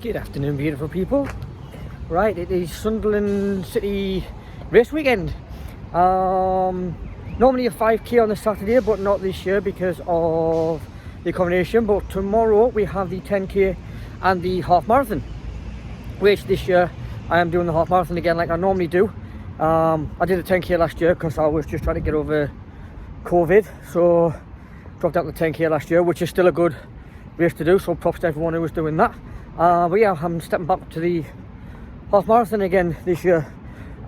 Good afternoon, beautiful people. Right, it is Sunderland City race weekend. Normally a 5k on the Saturday, but not this year because of the accommodation. But tomorrow we have the 10k and the half marathon, which this year I am doing the half marathon again like I normally do. I did the 10k last year because I was just trying to get over COVID, so dropped out the 10k last year, which is still a good race to do, so props to everyone who was doing that. But yeah, I'm stepping back to the half marathon again this year.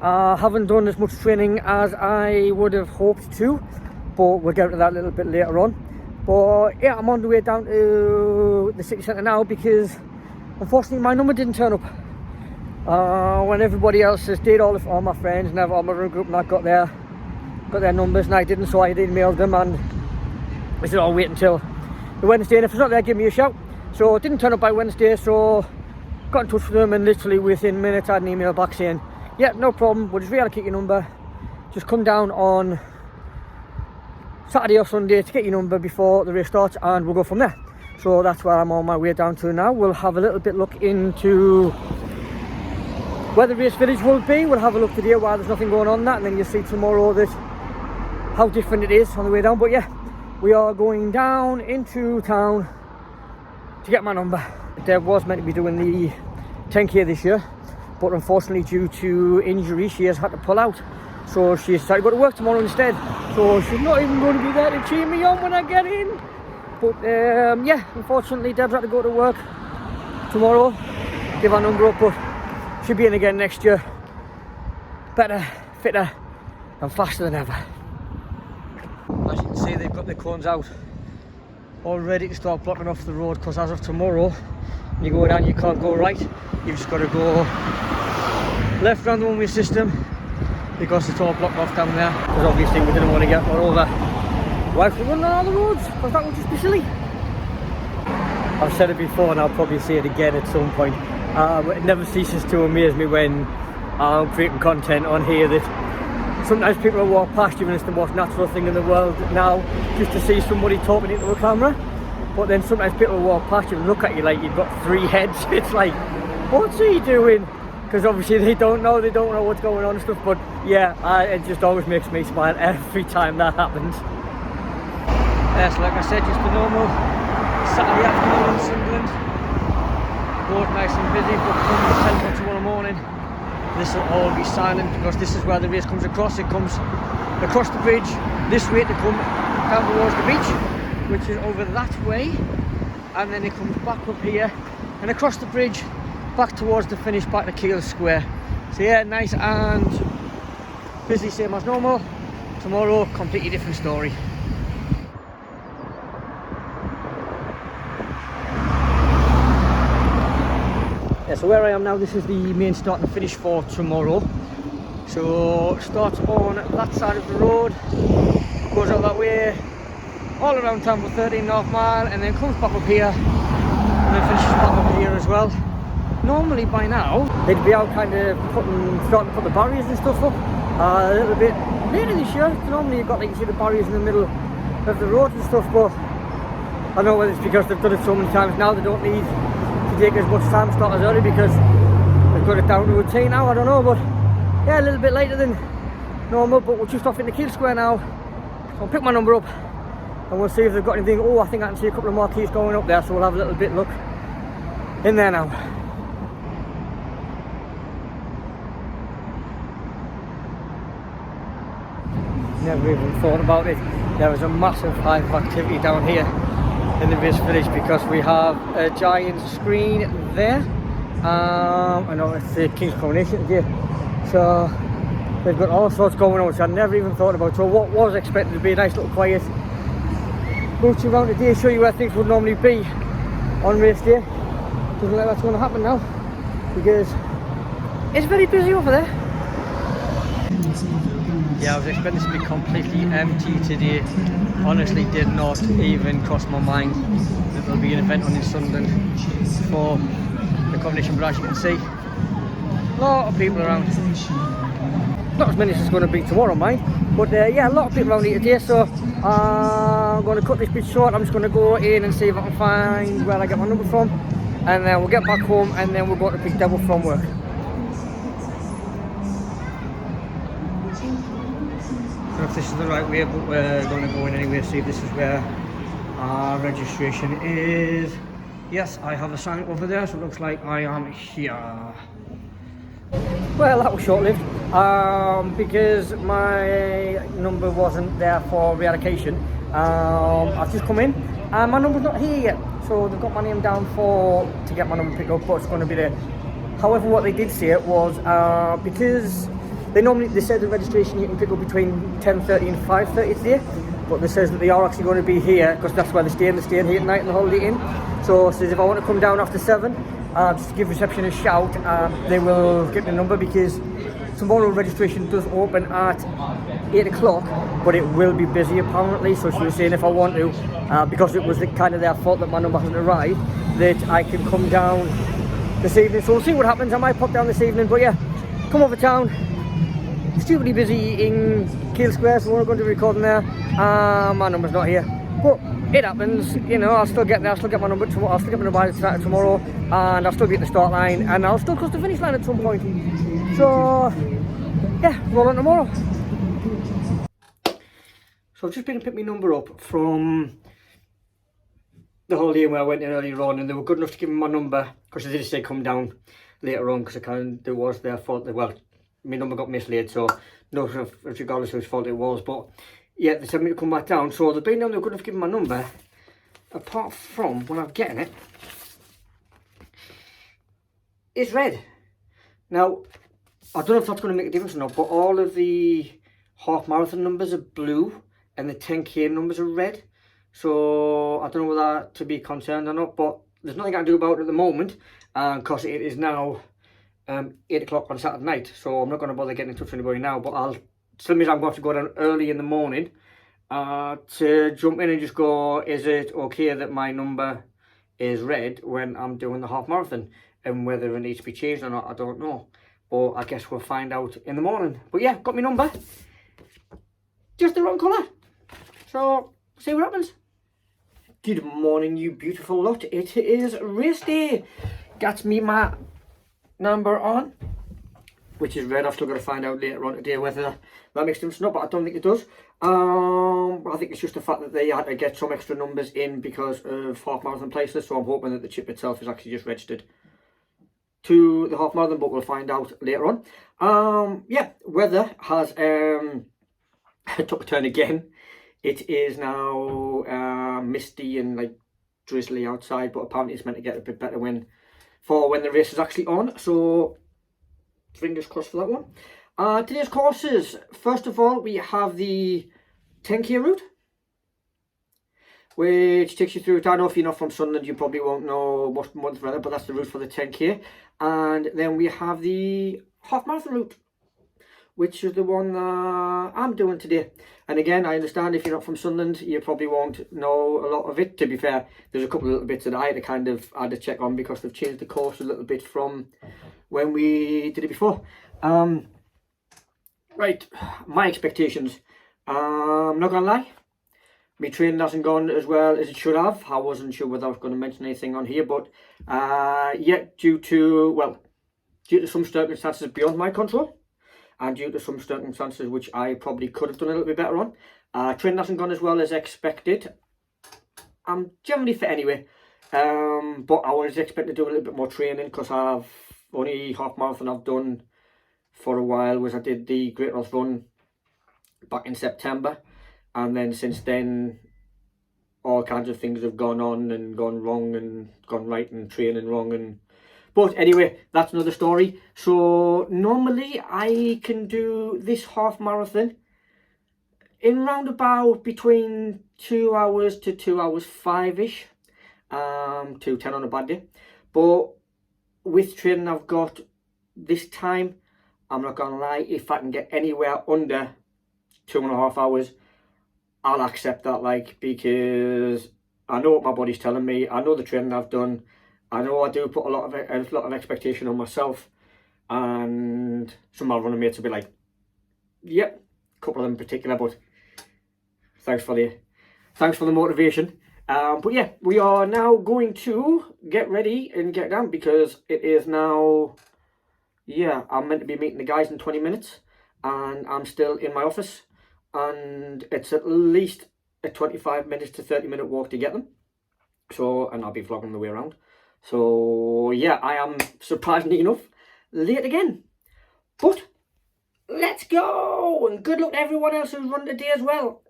I haven't done as much training as I would have hoped to, but we'll get to that a little bit later on. But yeah, I'm on the way down to the city centre now because unfortunately my number didn't turn up. When everybody else's did, all my friends and all my group and I got their numbers and I didn't, so I emailed them and I said I'll wait until the Wednesday, and if it's not there, give me a shout. So it didn't turn up by Wednesday, so got in touch with them and literally within minutes I had an email back saying, yeah, no problem, we'll just reallocate your number, just come down on Saturday or Sunday to get your number before the race starts and we'll go from there. So that's where I'm on my way down to now. We'll have a little bit look into where the race village will be. We'll have a look today while there's nothing going on that, and then you'll see tomorrow that how different it is on the way down. But yeah, we are going down into town to get my number. Deb was meant to be doing the 10k this year, but unfortunately due to injury she has had to pull out, so she's decided to go to work tomorrow instead, so she's not even going to be there to cheer me on when I get in. But yeah, unfortunately Deb's had to go to work tomorrow, give her number up, but she'll be in again next year, better, fitter and faster than ever. As you can see, they've got the cones out all ready to start blocking off the road, because as of tomorrow when you go down you can't go right, you've just got to go left round the one-way system because it's all blocked off down there, because obviously we didn't want to get run over whilst we run on all the roads, because that would just be silly. I've said it before and I'll probably say it again at some point, but it never ceases to amaze me when I'm creating content on here that sometimes people will walk past you and it's the most natural thing in the world now just to see somebody talking into a camera, but then sometimes people will walk past you and look at you like you've got three heads. It's like, what's he doing? Because obviously they don't know what's going on and stuff. But yeah, it just always makes me smile every time that happens. Yes, like I said, just a normal Saturday afternoon in Sunderland. Road nice and busy, but come 10 tomorrow morning this will all be silent, because this is where the race comes across. It comes across the bridge this way to come down towards the beach, which is over that way, and then it comes back up here and across the bridge back towards the finish, back to Keele Square. So yeah, nice and busy, same as normal. Tomorrow, completely different story. Yeah, so where I am now, this is the main start and finish for tomorrow. So starts on that side of the road, goes out that way, all around town for 13.5 miles, and then comes back up here, and then finishes back up here as well. Normally by now, they'd be out kind of starting to put the barriers and stuff up a little bit later this year. Normally you've got, like, you see the barriers in the middle of the road and stuff, but I don't know whether it's because they've done it so many times now they don't need to take as much time to start as early because they've got it down to a T now. I don't know, but yeah, a little bit later than normal. But we're just off into Keele Square now, so I'll pick my number up and we'll see if they've got anything. Oh, I think I can see a couple of more keys going up there, so we'll have a little bit look in there now. Never even thought about it. There is a massive hive of activity down here in the race village because we have a giant screen there. I know it's the King's Coronation today, so they've got all sorts going on which I never even thought about. So what was expected to be a nice little quiet mooch around today, show you where things would normally be on race day, doesn't look like that's going to happen now because it's very busy over there. Yeah, I was expecting this to be completely empty today. Honestly, did not even cross my mind that there'll be an event on in Sunderland for the competition, but as you can see, a lot of people around. Not as many as it's going to be tomorrow, mind, but yeah, a lot of people around here today, so I'm going to cut this bit short. I'm just going to go in and see if I can find where I get my number from, and then we'll get back home, and then we'll go to pick Devil from work. I don't know if this is the right way, but we're going to go in anyway, see if this is where our registration is. Yes, I have a sign over there, so it looks like I am here. Well, that was short-lived, because my number wasn't there for reallocation. I've just come in, and my number's not here yet. So they've got my name down to get my number picked up, but it's going to be there. However, what they did say was, because they said the registration you can pick up between 10:30 and 5:30 today, but they says that they are actually going to be here, because that's where they're staying here tonight in the Holiday Inn. So it says if I want to come down after 7, just to give reception a shout, they will get the number, because tomorrow registration does open at 8 o'clock, but it will be busy apparently. So she was saying if I want to, because it was kind of their fault that my number hasn't arrived, that I can come down this evening. So we'll see what happens. I might pop down this evening, but yeah, come over town. Stupidly busy in Kiel Square, so we're going to be recording there. My number's not here, but it happens, you know. I'll still get there, I'll still get my number tomorrow, I'll still get my number tomorrow, and I'll still be at the start line, and I'll still cross the finish line at some point. So yeah, roll on tomorrow. So I've just been to pick my number up from the Holiday Inn where I went in earlier on, and they were good enough to give me my number, because they did say come down later on, because it was their fault. Well, my number got mislaid, so no, regardless of whose fault it was. But yeah, they said me to come back down, so they've been down, they were good enough to give me my number. Apart from when I'm getting it, it's red. Now, I don't know if that's going to make a difference or not, but all of the half marathon numbers are blue and the 10k numbers are red. So I don't know whether to be concerned or not, but there's nothing I can do about it at the moment, because it is now 8 o'clock on Saturday night. So I'm not going to bother getting in touch with anybody now, but still means I'm going to have to go down early in the morning to jump in and just go, is it okay that my number is red when I'm doing the half marathon? And whether it needs to be changed or not, I don't know. But I guess we'll find out in the morning. But yeah, got my number. Just the wrong colour. So, see what happens. Good morning, you beautiful lot. It is race day. Got me my number on, which is red. I've still got to find out later on today whether that makes a difference or not, but I don't think it does. I think it's just the fact that they had to get some extra numbers in because of half marathon places, so I'm hoping that the chip itself is actually just registered to the half marathon, but we'll find out later on. Yeah, weather has took a turn again. It is now misty and like drizzly outside, but apparently it's meant to get a bit better when the race is actually on, so fingers crossed for that one. Today's courses, first of all, we have the 10k route, which takes you through. I know if you're not from Sunderland, you probably won't know much more further, but that's the route for the 10k. And then we have the half marathon route, which is the one that I'm doing today. And again, I understand if you're not from Sunderland, you probably won't know a lot of it. To be fair, there's a couple of little bits that I had to check on, because they've changed the course a little bit from when we did it before. Right, my expectations. I'm not gonna lie, my training hasn't gone as well as it should have. I wasn't sure whether I was going to mention anything on here, but yeah, due to some circumstances beyond my control, and due to some circumstances which I probably could have done a little bit better on, training hasn't gone as well as expected. I'm generally fit anyway, but I was expecting to do a little bit more training, because I've only half marathon I've done for a while was I did the Great North Run back in September, and then since then all kinds of things have gone on and gone wrong and gone right, and training wrong, but anyway, that's another story. So normally I can do this half marathon in round about between 2 hours to 2 hours 5-ish, 2:10 on a bad day. But with training I've got this time, I'm not gonna lie, if I can get anywhere under 2.5 hours, I'll accept that, like, because I know what my body's telling me, I know the training I've done, I know I do put a lot of expectation on myself, and some of my running mates will be like, yep, a couple of them in particular, but thanks for the motivation. But yeah, we are now going to get ready and get down because it is now, yeah, I'm meant to be meeting the guys in 20 minutes and I'm still in my office and it's at least a 25 minutes to 30-minute walk to get them. So, and I'll be vlogging the way around. So yeah, I am surprisingly enough late again. But let's go, and good luck to everyone else who's run today as well.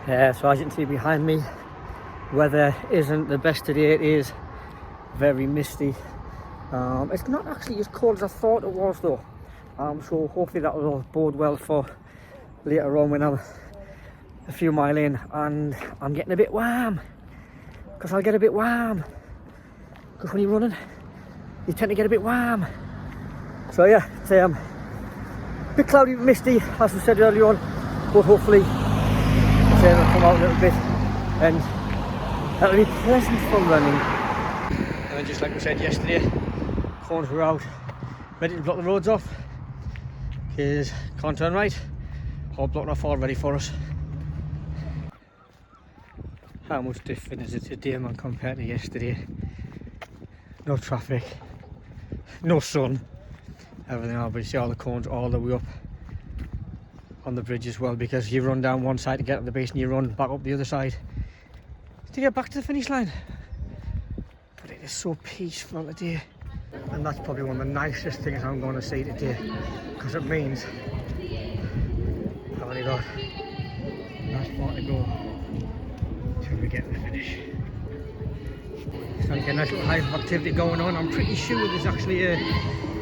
Yeah, so as you can see behind me, weather isn't the best today. It is very misty. It's not actually as cold as I thought it was though. So hopefully that will bode well for later on when I'm a few mile in and I'm getting a bit warm. Because I'll get a bit warm. Because when you're running, you tend to get a bit warm. So yeah, it's a bit cloudy and misty, as we said earlier on, but hopefully it'll come out a little bit and that'll be pleasant for running. And then just like we said yesterday, cones were out, ready to block the roads off, because can't turn right, all blocked off all ready for us. How much different is it today, man, compared to yesterday? No traffic, no sun, everything else, but you see all the cones all the way up on the bridge as well, because you run down one side to get to the base and you run back up the other side to get back to the finish line. But it is so peaceful today, and that's probably one of the nicest things I'm going to see today, because it means I've only got last far to go till we get to the finish. Starting to get a nice little hive of activity going on. I'm pretty sure there's actually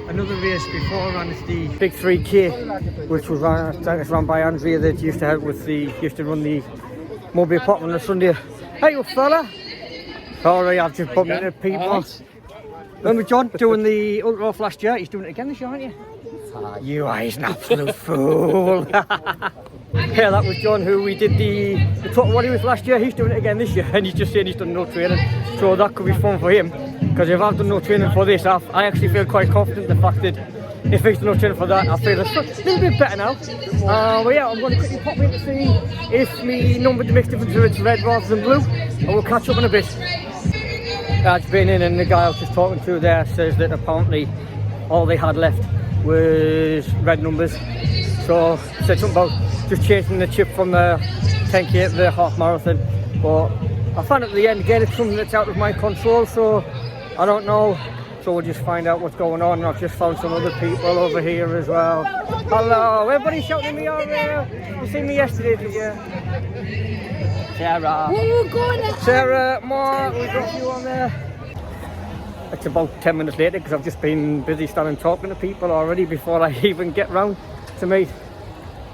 another race before, and it's the Big 3K, which was run by Andrea, that used to help with used to run the mobile pop on a Sunday. Hey, you fella! Sorry, I've just bumped into people. Remember John doing the ultra off last year? He's doing it again this year, aren't you? You are, he's an absolute fool. Yeah, that was John, who we did the total what he was last year. He's doing it again this year, and he's just saying he's done no training. So that could be fun for him, because if I've done no training for this, I actually feel quite confident in the fact that if he's done no training for that, I feel a little bit better now. But yeah, I'm going to quickly pop in to see if my number makes difference if it's red rather than blue, and we'll catch up in a bit. I've been in, and the guy I was just talking to there says that apparently all they had left was red numbers. So said something about just changing the chip from the 10k to the half marathon, but I found at the end again it's something that's out of my control, so I don't know. So we'll just find out what's going on. And I've just found some other people over here as well. Hello, everybody shouting at me over here. You seen me yesterday, did you? Sarah. Sarah, Mark, we've got you on there. It's about 10 minutes later because I've just been busy standing talking to people already before I even get round to meet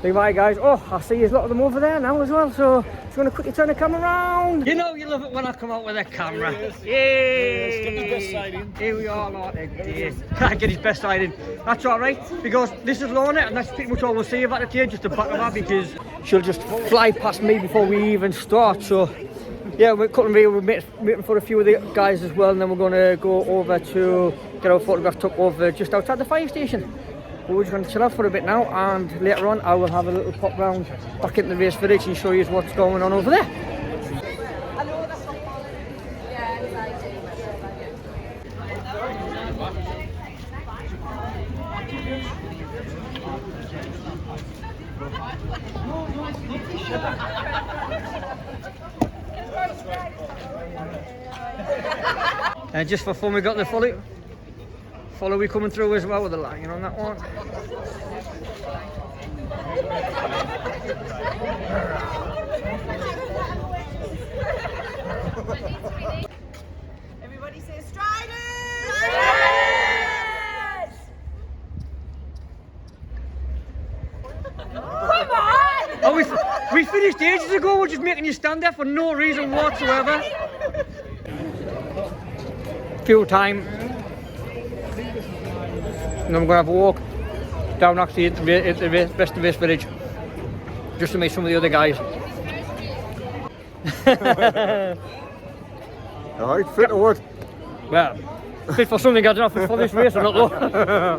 the my guys. Oh, I see a lot of them over there now as well, so just going to quickly turn the camera around. You know you love it when I come out with a camera. Yay! Get his best side in. Here we are, Lord. Get his best side in. That's alright, because this is Lorna, and that's pretty much all we'll see about it here, just the back of her, because she'll just fly past me before we even start. So yeah, we're cutting video, we're waiting for a few of the guys as well, and then we're going to go over to get our photographs took over just outside the fire station. We're just going to chill out for a bit now, and later on I will have a little pop round back into the race village and show you what's going on over there. And just for fun, we got the follow we coming through as well with the lion on that one. Everybody say Striders! Yes! Come on! Oh, we finished ages ago. We're just making you stand there for no reason whatsoever. Fuel time. And I'm going to have a walk down actually at the rest of this village just to meet some of the other guys. Alright, fit or what? Well, fit for something, I don't know, for this race or not though.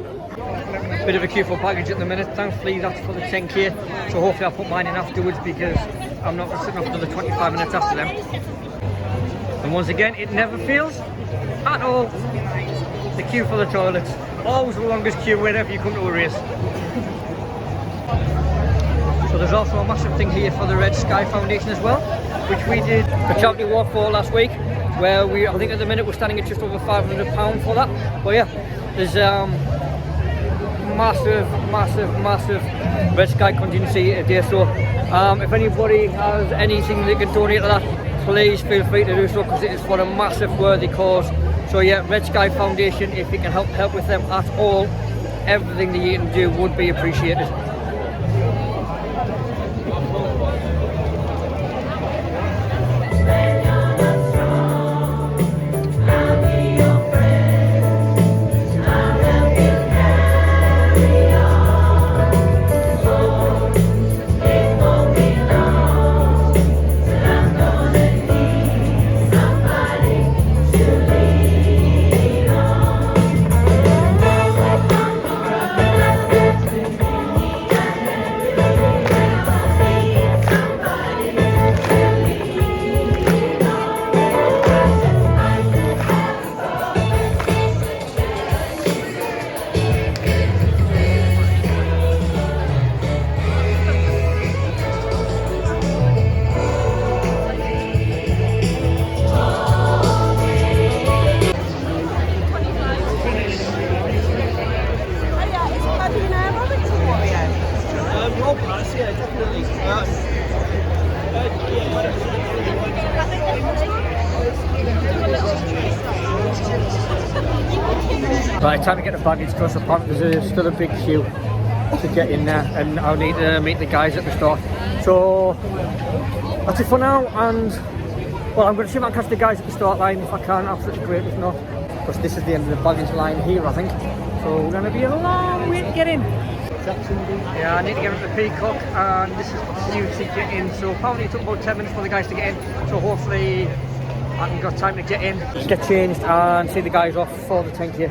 Bit of a queue for package at the minute. Thankfully that's for the 10k, so hopefully I'll put mine in afterwards, because I'm not sitting up another 25 minutes after them. And once again, it never fails at all. The queue for the toilets. Always the longest queue whenever you come to a race. So there's also a massive thing here for the Red Sky Foundation as well, which we did a charity walk for last week, where I think at the minute we're standing at just over £500 for that. But yeah, there's massive Red Sky contingency today. So if anybody has anything they can donate to that, please feel free to do so, because it is for a massive worthy cause. So yeah, Red Sky Foundation, if you can help with them at all, everything that you can do would be appreciated. Right, time to get the baggage because apparently there's still a big queue to get in there, and I'll need to meet the guys at the store. So that's it for now, and well, I'm going to see if I can catch the guys at the start line. If I can, absolutely great. If not, because this is the end of the baggage line here, I think. So we're going to be a long way to get in. Yeah, I need to get up the Peacock, and this is new to get in. So apparently it took about 10 minutes for the guys to get in. So hopefully I haven't got time to get in, get changed and see the guys off for the 10K.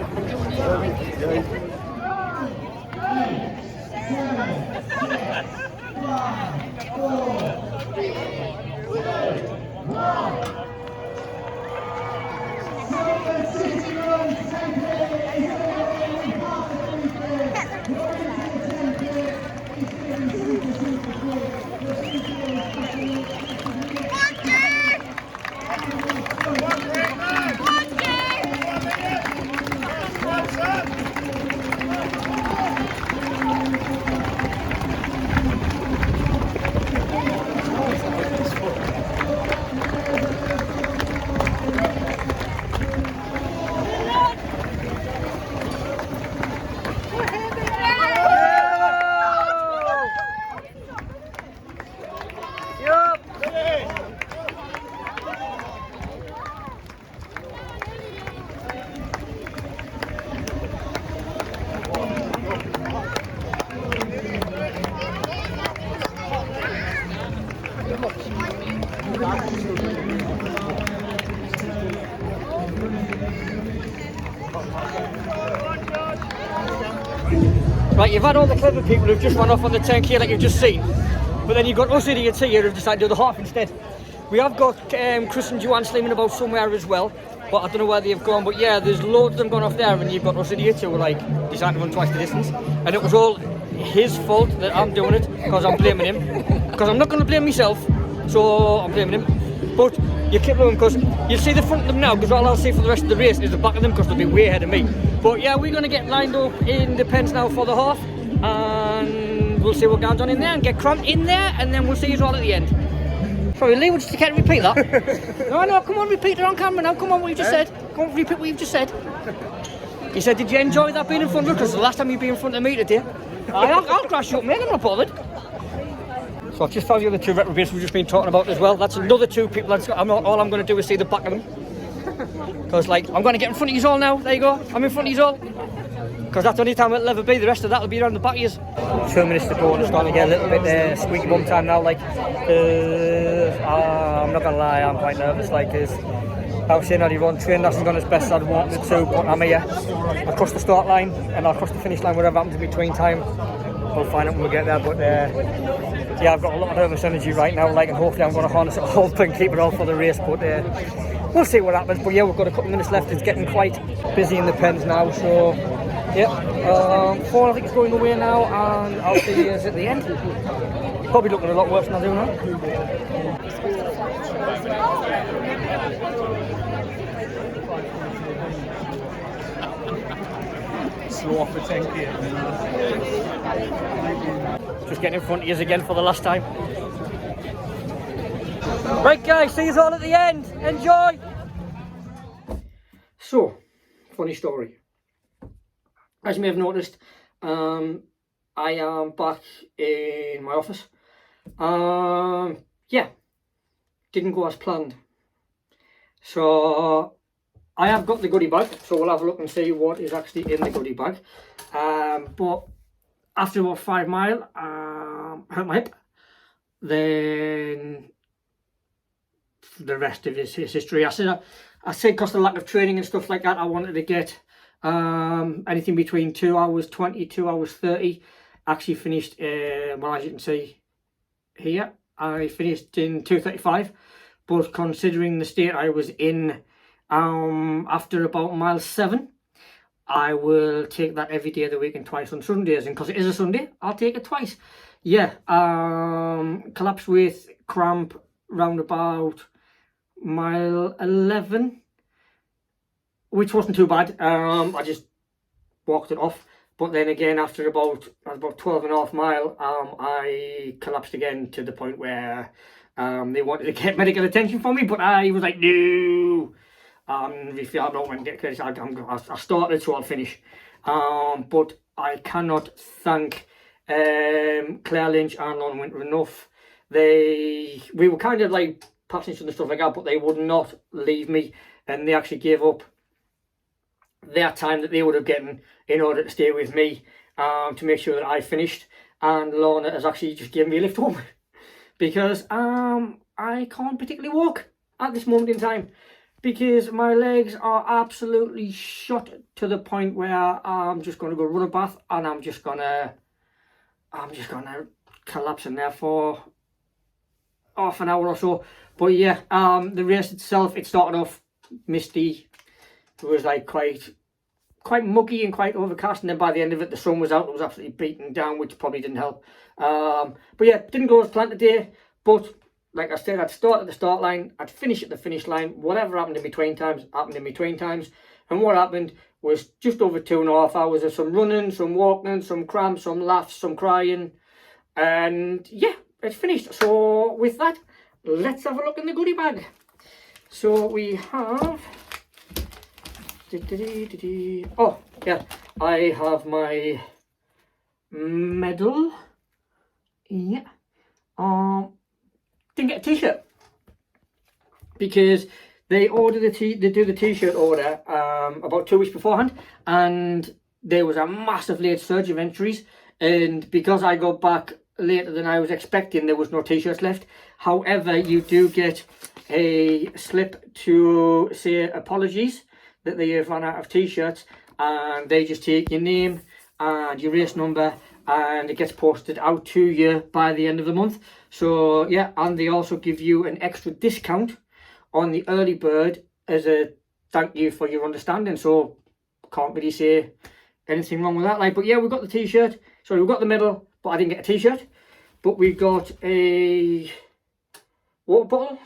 Right, you've had all the clever people who've just run off on the 10K like you've just seen, but then you've got us idiots here who've decided to do the half instead. We have got Chris and Joanne slimming about somewhere as well, but I don't know where they've gone. But yeah, there's loads of them gone off there, and you've got us idiots who were like decided to run twice the distance, and it was all his fault that I'm doing it, because I'm blaming him, because I'm not going to blame myself, so I'm blaming him. But you keep them, because you'll see the front of them now, because all I'll see for the rest of the race is the back of them, because they'll be way ahead of me. But yeah, we're going to get lined up in the pens now for the half, and we'll see what goes on in there and get cramped in there, and then we'll see you all at the end. Sorry, Lee, would you care to repeat that? No, come on, repeat it on camera now. Come on, what you just said. Come on, repeat what you've just said. He said, did you enjoy that being in front of us? Because the last time you've been in front of me today. I'll crash you up, mate, I'm not bothered. So I've just found the other two reprobates we've just been talking about as well. That's another two people. All I'm going to do is see the back of them. Because, like, I'm going to get in front of you all now. There you go. I'm in front of you all. Because that's the only time it'll ever be. The rest of that will be around the back of you. 2 minutes to go, and it's starting to get a little bit squeaky bum time now. Like, I'm not going to lie, I'm quite nervous. Like, I was saying earlier on, training hasn't gone as best as I'd wanted it to, but I'm here. I'll cross the start line, and I'll cross the finish line, whatever happens in between time. We'll find out when we get there, but yeah, I've got a lot of nervous energy right now, like, and hopefully I'm going to harness it all up and keep it all for the race, but we'll see what happens. But yeah, we've got a couple of minutes left. It's getting quite busy in the pens now, so yeah, 4 I think is going away now, and I'll see you at the end. Probably looking a lot worse than I do now. Slow off the 10k. Just getting in front of you again for the last time. Right guys, see you all at the end. Enjoy! So, funny story. As you may have noticed, I am back in my office. Yeah, didn't go as planned. So, I have got the goodie bag, so we'll have a look and see what is actually in the goodie bag. But after about 5 miles, hurt my hip. Then the rest of his history. I said because of the lack of training and stuff like that, I wanted to get anything between 2 hours 20, 2 hours 30. Actually finished, well, as you can see here, I finished in 2:35. But considering the state I was in after about mile 7, I will take that every day of the week and twice on Sundays. And because it is a Sunday, I'll take it twice. Yeah, collapsed with cramp round about mile 11, which wasn't too bad. I just walked it off. But then again, after about 12.5 miles, I collapsed again to the point where they wanted to get medical attention for me, but I was like, no. If I'm not going to get credit, I started, so I'll finish. But I cannot thank Claire Lynch and Lon Winter enough. We were kind of like passengers and stuff like that, but they would not leave me, and they actually gave up their time that they would have gotten in order to stay with me to make sure that I finished. And Lorna has actually just given me a lift home because I can't particularly walk at this moment in time, because my legs are absolutely shot to the point where I'm just going to go run a bath, and I'm just gonna collapse in there for half an hour or so. But yeah, the race itself, it started off misty. It was like quite muggy and quite overcast, and then by the end of it, the sun was out. It was absolutely beaten down, which probably didn't help. But yeah, didn't go as planned today. But like I said, I'd start at the start line, I'd finish at the finish line. Whatever happened in between times, happened in between times. And what happened was just over 2.5 hours of some running, some walking, some cramps, some laughs, some crying. And yeah, it's finished. So with that, let's have a look in the goodie bag. So we have... Oh, yeah, I have my medal. Yeah. Didn't get a t-shirt because they do the t-shirt order about 2 weeks beforehand, and there was a massive late surge of entries, and because I got back later than I was expecting, there was no t-shirts left. However, you do get a slip to say apologies that they have run out of t-shirts, and they just take your name and your race number, and it gets posted out to you by the end of the month. So yeah, and they also give you an extra discount on the early bird as a thank you for your understanding. So can't really say anything wrong with that. Like, but yeah, we got the t-shirt. Sorry, we got the medal, but I didn't get a t-shirt. But we got a water bottle,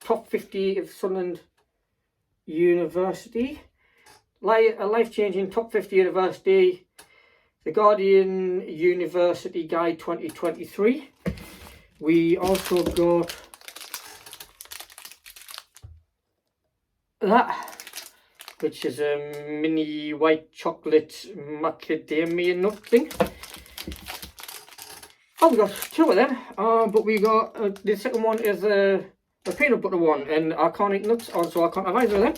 top 50 of Sunderland University, a life-changing top 50 university, the Guardian University Guide 2023. We also got that, which is a mini white chocolate macadamia nut thing. Oh, we got 2 of them, but we got the second one is a peanut butter one, and I can't eat nuts, so I can't have either of them.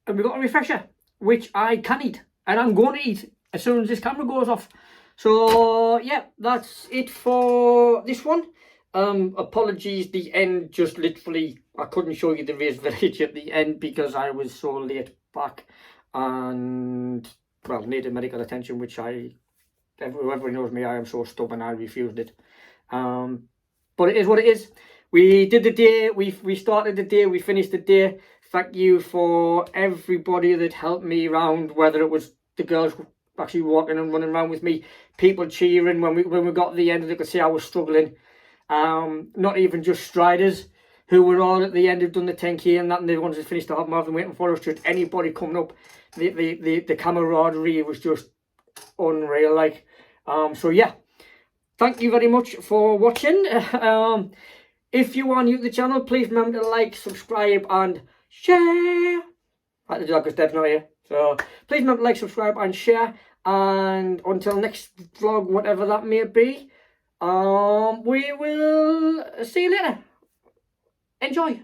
And we got a refresher, which I can eat, and I'm going to eat as soon as this camera goes off. So yeah, that's it for this one. Apologies, the end just literally, I couldn't show you the race village at the end because I was so late back and, well, needed medical attention, which I Whoever knows me, I am so stubborn. I refused it. But it is what it is. We did the day. We started the day. We finished the day. Thank you for everybody that helped me around. Whether it was the girls actually walking and running around with me, people cheering when we got to the end, they could see I was struggling. Not even just Striders who were all at the end who've done the 10k and that, and they wanted to finish the half marathon waiting for us. Just anybody coming up, the camaraderie was just unreal. Like, so yeah, thank you very much for watching. If you are new to the channel, please remember to like, subscribe, and share. I had to do that because Deb's not here. So please remember to like, subscribe, and share. And until next vlog, whatever that may be, we will see you later. Enjoy.